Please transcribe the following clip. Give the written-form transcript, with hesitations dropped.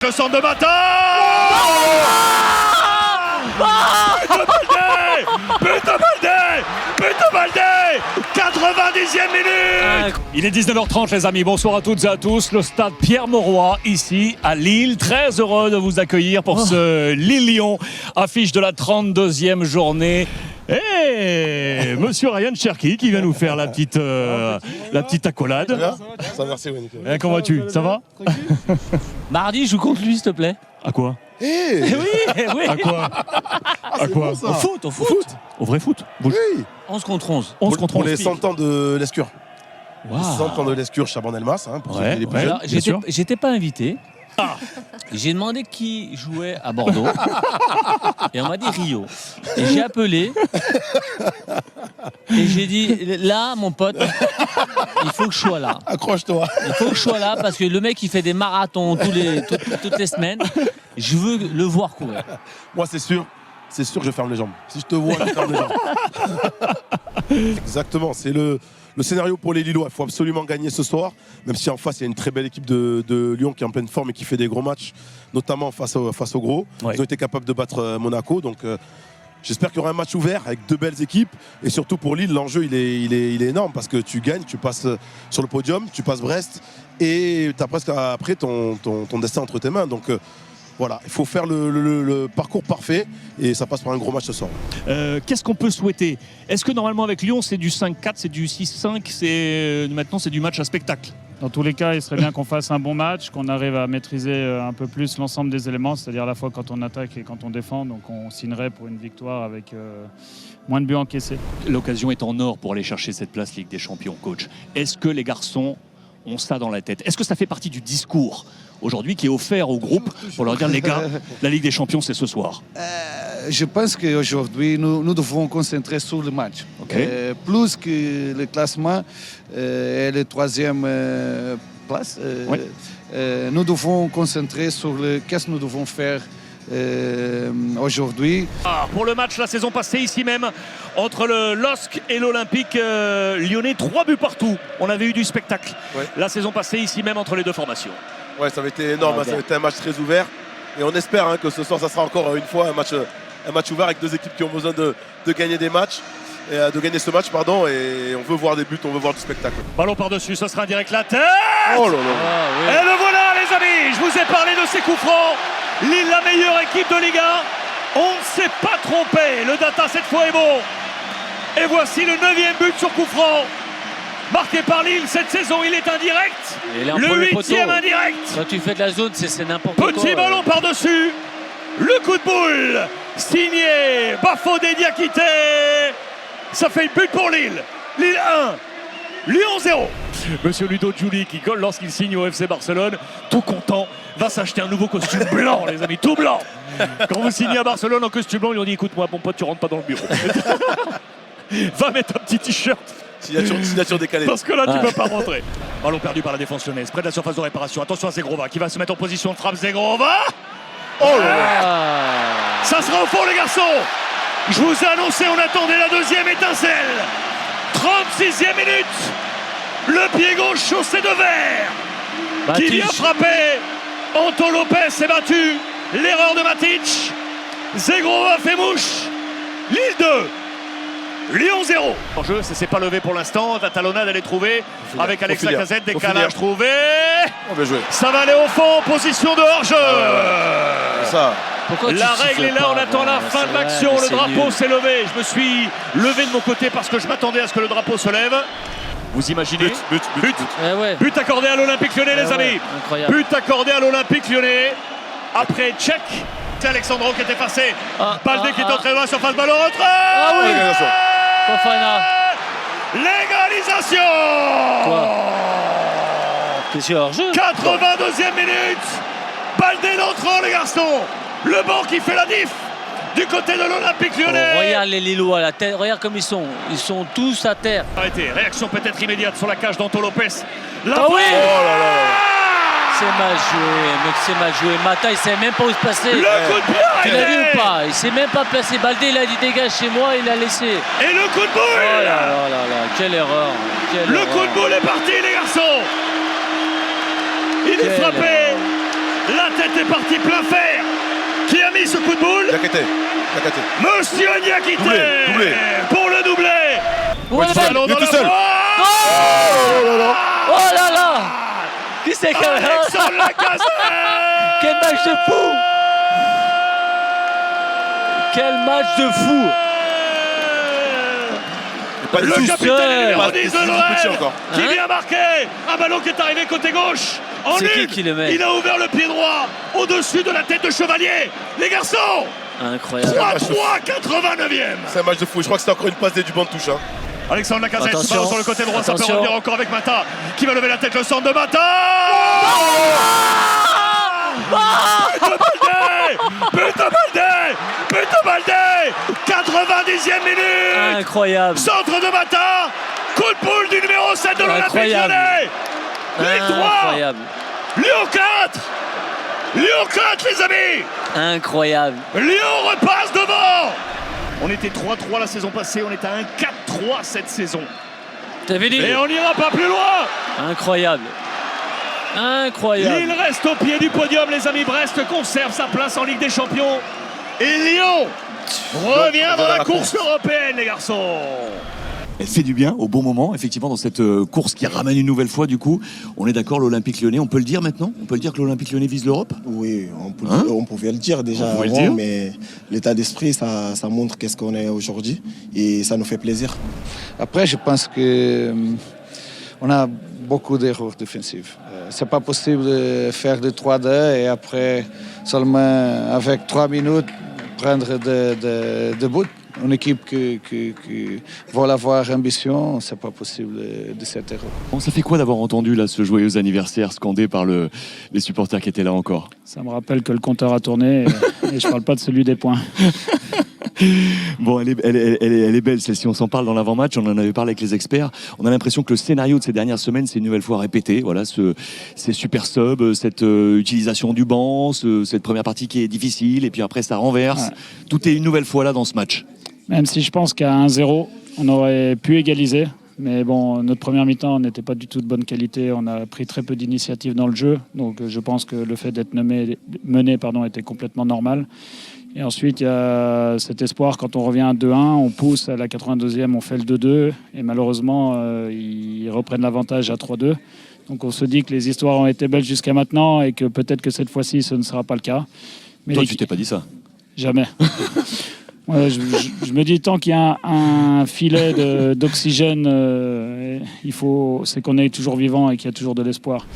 Le centre de bataille. Putain Baldé 90e minute. Il est 19h30 les amis, bonsoir à toutes et à tous. Le stade Pierre-Mauroy ici à Lille. Très heureux de vous accueillir pour ce Lille-Lyon, affiche de la 32e journée. Et monsieur Ryan Cherki qui vient nous faire la petite accolade. Ça, merci, oui, Comment vas-tu? Ça va? Mardi, joue contre lui, s'il te plaît. À quoi? Oui. À quoi? À quoi? Bon, Au foot. Au vrai foot? Oui. 11 contre 11. 11 contre 11. Pour les 100 ans de l'Escure. Wow. Les 100 ans de l'Escure, Chaban-Delmas, pour ceux qui les plus jeunes. Alors, j'étais pas invité. J'ai demandé qui jouait à Bordeaux. Et on m'a dit Rio. Et j'ai appelé. Et j'ai dit, là, mon pote, il faut que je sois là. Accroche-toi. Il faut que je sois là parce que le mec, il fait des marathons toutes les semaines. Je veux le voir courir. Moi, c'est sûr, je ferme les jambes. Si je te vois, je ferme les jambes. Exactement, c'est le scénario pour les Lillois. Il faut absolument gagner ce soir, même si en face, il y a une très belle équipe de Lyon qui est en pleine forme et qui fait des gros matchs, notamment face aux gros. Ouais. Ils ont été capables de battre Monaco, donc j'espère qu'il y aura un match ouvert avec deux belles équipes. Et surtout pour Lille, l'enjeu, il est énorme parce que tu gagnes, tu passes sur le podium, tu passes Brest et tu as presque après ton destin entre tes mains. Donc voilà, il faut faire le parcours parfait et ça passe par un gros match ce soir. Qu'est-ce qu'on peut souhaiter? Est-ce que normalement avec Lyon c'est du 5-4, c'est du 6-5, maintenant c'est du match à spectacle? Dans tous les cas, il serait bien qu'on fasse un bon match, qu'on arrive à maîtriser un peu plus l'ensemble des éléments, c'est-à-dire à la fois quand on attaque et quand on défend. Donc on signerait pour une victoire avec moins de buts encaissés. L'occasion est en or pour aller chercher cette place Ligue des Champions, coach. Est-ce que les garçons ont ça dans la tête? Est-ce que ça fait partie du discours aujourd'hui qui est offert au groupe pour leur dire les gars, la Ligue des Champions c'est ce soir? Je pense qu'aujourd'hui, nous devons concentrer sur le match. Okay. Plus que le classement et la troisième place, nous devons concentrer sur qu'est-ce que nous devons faire aujourd'hui. Pour le match la saison passée ici même entre le LOSC et l'Olympique lyonnais, 3 buts partout. On avait eu du spectacle. Ouais. La saison passée ici même entre les deux formations. Ouais, ça avait été énorme, ça avait été un match très ouvert. Et on espère que ce soir, ça sera encore une fois un match ouvert avec deux équipes qui ont besoin de gagner des matchs. Et de gagner ce match, pardon. Et on veut voir des buts, on veut voir du spectacle. Ballon par-dessus, ce sera un direct la tête. Oh là là. Et le voilà les amis, je vous ai parlé de ces coups francs. Lille, la meilleure équipe de Ligue 1. On ne s'est pas trompé, le data cette fois est bon. Et voici le 9e but sur coup franc. Marqué par Lille cette saison, il est indirect. Le 8e indirect. Quand tu fais de la zone, c'est n'importe quoi. Petit ballon par-dessus. Le coup de boule signé Bafodé Diakité. Ça fait une but pour Lille. Lille 1, Lyon 0. Monsieur Ludo Giuli qui colle lorsqu'il signe au FC Barcelone, tout content, va s'acheter un nouveau costume blanc, les amis, tout blanc. Quand vous signez à Barcelone en costume blanc, ils ont dit écoute-moi, mon pote, tu rentres pas dans le bureau. Va mettre un petit t-shirt. Signature décalée. Parce que là, tu peux pas rentrer. Ballon perdu par la défense lyonnaise, près de la surface de réparation. Attention à Zegrova qui va se mettre en position de frappe. Zegrova. Oh là là. Ça sera au fond, les garçons. Je vous ai annoncé, on attendait la deuxième étincelle. 36e minute. Le pied gauche chaussé de verre. Qui vient frapper. Anto Lopez s'est battu. L'erreur de Matic. Zegrova fait mouche. Lille 2. Lyon 0. En jeu, ça s'est pas levé pour l'instant. La talonnade, elle est trouvée avec Alex Lacazette. Décalage trouvé. On va jouer. Ça va aller au fond, position de hors-jeu. Ça. La règle est là, on attend la fin de l'action. Le drapeau s'est levé. Je me suis levé de mon côté parce que je m'attendais à ce que le drapeau se lève. Vous imaginez? But. But accordé à l'Olympique lyonnais, les amis. Incroyable. But accordé à l'Olympique lyonnais. Après Tchèque, c'est Alexandro qui est effacé. Baldé qui est entré dans la surface, ballon retrait. Ah oui. Fofana. Légalisation. Quoi? Qu'est-ce qu'il y a hors jeu? 82e minute. Baldé d'entrant, les garçons. Le banc qui fait la diff du côté de l'Olympique lyonnais. Regarde les Lillois, la tête, regarde comme ils sont tous à terre. Arrêtez, réaction peut-être immédiate sur la cage d'Anto Lopez. La Ah oui. Oh là là. C'est mal joué, mec, c'est mal joué. Mata, il sait même pas où se placer. Le coup de pied Tu l'as vu arrêté. ou pas? Il s'est même pas placé. Baldé, il a dit dégage chez moi, il a laissé. Et le coup de boule. Oh là là là là, quelle erreur. Le coup de boule est parti, les garçons. Il est Quelle frappé. La tête est parti plein fer. Qui a mis ce coup de boule? Diakité. Monsieur Diakité Doublé. pour le doublé. Ouais, tout seul, Ballon il est dans tout le seul. fond. Oh là là! Qui c'est que... Alexandre Lacazette. Quel match de fou! Quel match de fou! Pas Le du tout capitaine seul. numéro Pas 10 de du petit l'OM encore. qui Hein? vient marquer un ballon qui est arrivé côté gauche en C'est une. qui le met? Il a ouvert le pied droit au-dessus de la tête de Chevalier. Les garçons, Incroyable. 3-3, 89e. C'est un match de fou. Je crois que c'est encore une passe du banc de touche. Hein. Alexandre Lacazette, Attention. ballon sur le côté droit, ça peut Attention. revenir encore avec Mata qui va lever la tête, le centre de Mata. But de Baldé 90e minute. Incroyable. Centre de Mata, coup de boule du numéro 7 de l'Olympique Incroyable. Lyonnais. Victoire. Incroyable. Lyon 4. Lyon 4 les amis. Incroyable. Lyon repasse devant. On était 3-3 la saison passée, on est à 1-4-3 cette saison. T'avais dit? Et on n'ira pas plus loin. Incroyable. Incroyable. Lille reste au pied du podium les amis. Brest conserve sa place en Ligue des Champions. Et Lyon revient dans la course européenne les garçons. Elle fait du bien au bon moment, effectivement, dans cette course qui ramène une nouvelle fois, du coup. On est d'accord, l'Olympique Lyonnais, on peut le dire maintenant? On peut le dire que l'Olympique Lyonnais vise l'Europe? Oui, Hein? on pouvait le dire déjà On pouvait le avant, dire. mais l'état d'esprit, ça montre qu'est-ce qu'on est aujourd'hui et ça nous fait plaisir. Après, je pense que on a beaucoup d'erreurs défensives. C'est pas possible de faire de 3-2 et après, seulement avec 3 minutes, prendre de buts. Une équipe qui va avoir ambition, c'est pas possible de cette erreur. Bon, ça fait quoi d'avoir entendu là, ce joyeux anniversaire scandé par les supporters qui étaient là encore? Ça me rappelle que le compteur a tourné et je parle pas de celui des points. Bon, elle est belle celle-ci, on s'en parle dans l'avant-match, on en avait parlé avec les experts. On a l'impression que le scénario de ces dernières semaines s'est une nouvelle fois répété. Voilà, ces super subs, cette utilisation du banc, cette première partie qui est difficile et puis après ça renverse. Ouais. Tout est une nouvelle fois là dans ce match. Même si je pense qu'à 1-0, on aurait pu égaliser. Mais bon, notre première mi-temps n'était pas du tout de bonne qualité. On a pris très peu d'initiatives dans le jeu. Donc je pense que le fait d'être mené était complètement normal. Et ensuite, il y a cet espoir, quand on revient à 2-1, on pousse à la 82e, on fait le 2-2. Et malheureusement, ils reprennent l'avantage à 3-2. Donc on se dit que les histoires ont été belles jusqu'à maintenant et que peut-être que cette fois-ci, ce ne sera pas le cas. Mais Toi, tu t'es pas dit ça? Jamais. Ouais, je me dis, tant qu'il y a un filet d'oxygène, c'est qu'on est toujours vivant et qu'il y a toujours de l'espoir.